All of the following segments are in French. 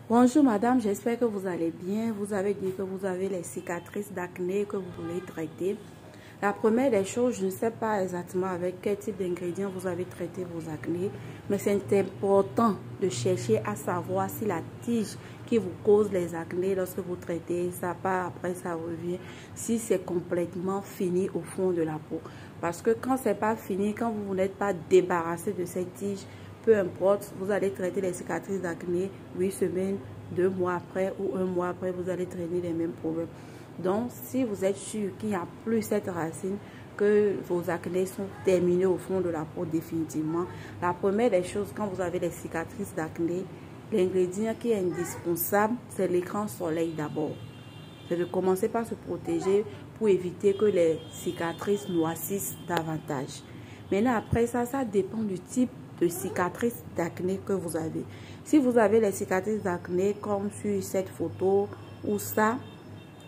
Bonjour madame, j'espère que vous allez bien. Vous avez dit que vous avez les cicatrices d'acné que vous voulez traiter. La première des choses, je ne sais pas exactement avec quel type d'ingrédients vous avez traité vos acnés, mais c'est important de chercher à savoir si la tige qui vous cause les acnés lorsque vous traitez, ça part après ça revient, si c'est complètement fini au fond de la peau. Parce que quand c'est pas fini, quand vous n'êtes pas débarrassé de cette tige, peu importe, vous allez traiter les cicatrices d'acné 8 semaines, 2 mois après ou 1 mois après, vous allez traiter les mêmes problèmes. Donc, si vous êtes sûr qu'il n'y a plus cette racine, que vos acnés sont terminés au fond de la peau définitivement, la première des choses, quand vous avez les cicatrices d'acné, l'ingrédient qui est indispensable, c'est l'écran soleil d'abord. C'est de commencer par se protéger pour éviter que les cicatrices noircissent davantage. Maintenant, après ça, ça dépend du type de cicatrices d'acné que vous avez. Si vous avez les cicatrices d'acné comme sur cette photo ou ça,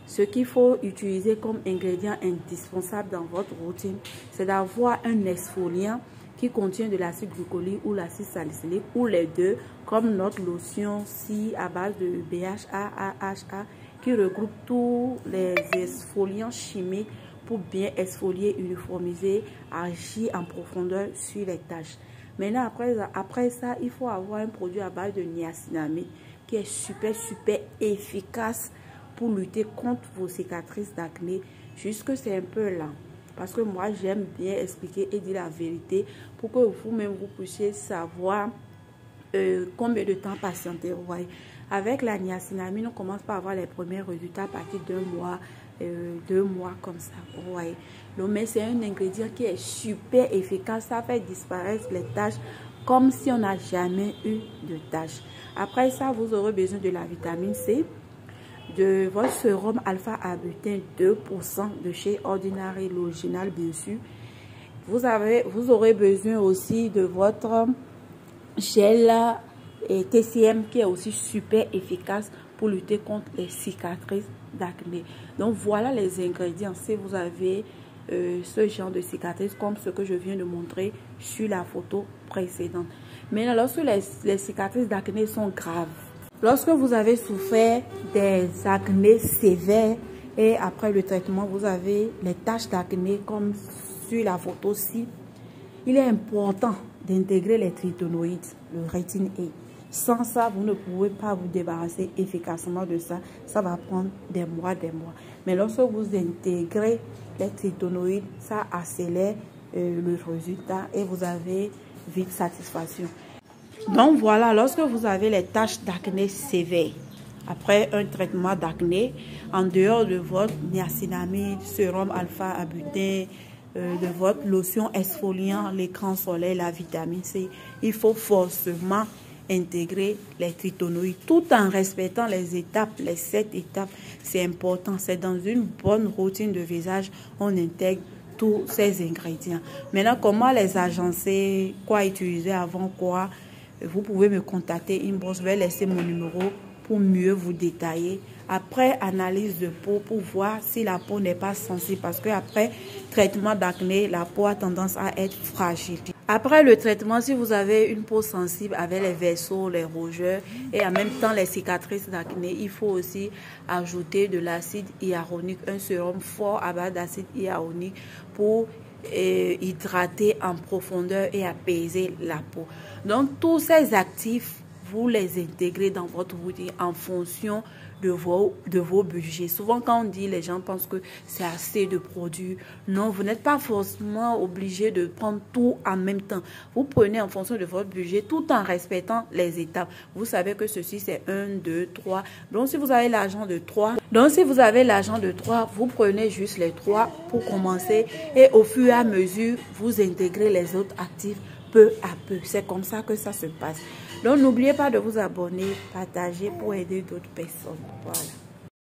ce qu'il faut utiliser comme ingrédient indispensable dans votre routine, c'est d'avoir un exfoliant qui contient de l'acide glycolique ou l'acide salicylique ou les deux, comme notre lotion C à base de BHA, AHA, qui regroupe tous les exfoliants chimiques pour bien exfolier, uniformiser, agir en profondeur sur les taches. Maintenant, après ça, il faut avoir un produit à base de niacinamide qui est super efficace pour lutter contre vos cicatrices d'acné. Juste que c'est un peu lent. Parce que moi, j'aime bien expliquer et dire la vérité pour que vous-même, vous puissiez savoir combien de temps patienter. Ouais. Avec la niacinamide, on commence par avoir les premiers résultats à partir d'un mois, 2 mois comme ça. Ouais. Donc, mais c'est un ingrédient qui est super efficace. Ça fait disparaître les taches comme si on n'a jamais eu de taches. Après ça, vous aurez besoin de la vitamine C, de votre sérum alpha-arbutin 2% de chez Ordinary, l'original bien sûr. Vous aurez besoin aussi de votre gel et TCM qui est aussi super efficace pour lutter contre les cicatrices d'acné. Donc voilà les ingrédients si vous avez ce genre de cicatrices comme ce que je viens de montrer sur la photo précédente. Maintenant, lorsque les cicatrices d'acné sont graves, lorsque vous avez souffert des acnés sévères et après le traitement, vous avez les taches d'acné comme sur la photo-ci, il est important d'intégrer les tryptonoïdes, le rétine E. Sans ça, vous ne pouvez pas vous débarrasser efficacement de ça. Ça va prendre des mois. Mais lorsque vous intégrez les tryptonoïdes, ça accélère le résultat et vous avez vite satisfaction. Donc voilà, lorsque vous avez les taches d'acné sévères, après un traitement d'acné, en dehors de votre niacinamide, sérum alpha-arbutin, de votre lotion exfoliant, l'écran soleil, la vitamine C, il faut forcément intégrer les tryptonoïdes tout en respectant les étapes, les 7 étapes. C'est important, c'est dans une bonne routine de visage, on intègre tous ces ingrédients. Maintenant, comment les agencer, quoi utiliser avant quoi? Vous pouvez me contacter inbox, je vais laisser mon numéro pour mieux vous détailler. Après analyse de peau pour voir si la peau n'est pas sensible parce que après traitement d'acné, la peau a tendance à être fragile. Après le traitement, si vous avez une peau sensible avec les versos, les rougeurs et en même temps les cicatrices d'acné, il faut aussi ajouter de l'acide hyaluronique, un sérum fort à base d'acide hyaluronique pour hydrater en profondeur et apaiser la peau. Donc tous ces actifs, vous les intégrez dans votre routine en fonction de vos budgets. Souvent quand on dit, les gens pensent que c'est assez de produits. Non, vous n'êtes pas forcément obligé de prendre tout en même temps. Vous prenez en fonction de votre budget tout en respectant les étapes. Vous savez que ceci c'est 1, 2, 3. Donc si vous avez l'argent de 3, vous prenez juste les 3 pour commencer et au fur et à mesure, vous intégrez les autres actifs peu à peu. C'est comme ça que ça se passe. Donc, n'oubliez pas de vous abonner, partager pour aider d'autres personnes. Voilà.